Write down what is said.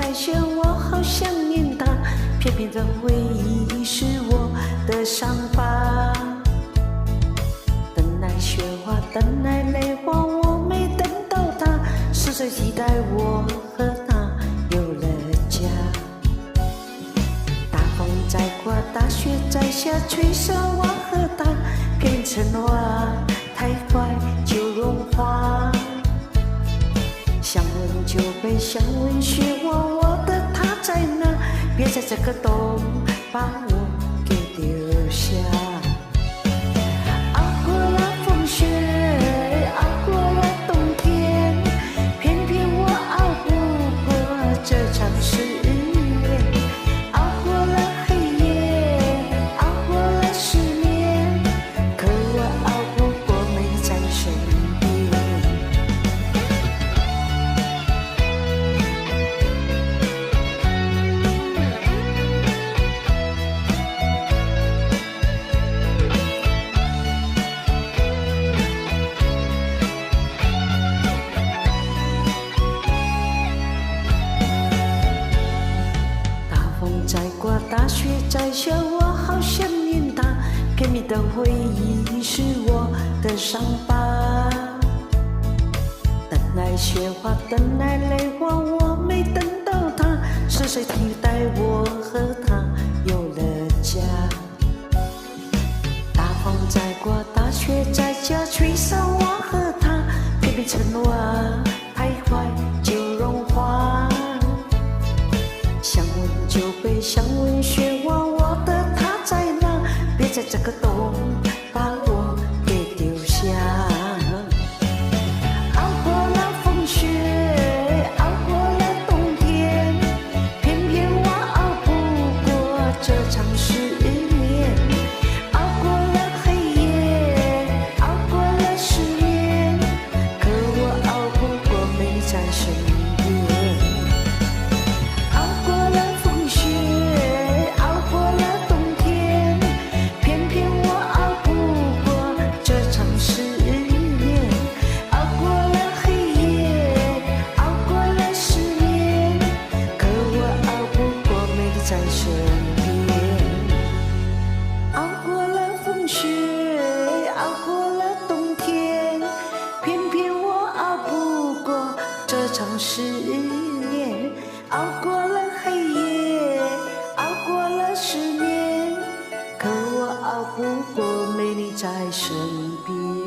再现，我好想念他，偏偏这回忆是我的伤疤。等待雪花，等待泪花，我没等到他，是谁替代我和他有了家？大风在刮，大雪在下，吹散我和他变成花，太快就融化。想问酒杯，想问雪花，我的他在哪？别在这个冬把我给丢下。熬过了风雪，熬过了冬天，偏偏我熬不过这场失恋。熬过了黑夜，熬过了失眠，可我熬不过没在身边。在刮，大雪在下，我好想念他，偏偏的回忆是我的伤疤。等来雪花，等来泪花，我没等到他，是谁替代我和他有了家？大风在刮，大雪在下，吹散我和他，偏偏成瓦，太快就融化。想问酒杯，想问雪花，我的他在哪？别在这个冬把我给丢下。熬过了风雪，熬过了冬天，偏偏我熬不过这场失恋。熬过了黑夜，熬过了失眠，可我熬不过没在身边。在身边，熬过了风雪，熬过了冬天，偏偏我熬不过这场失恋。熬过了黑夜，熬过了失眠，可我熬不过没你在身边。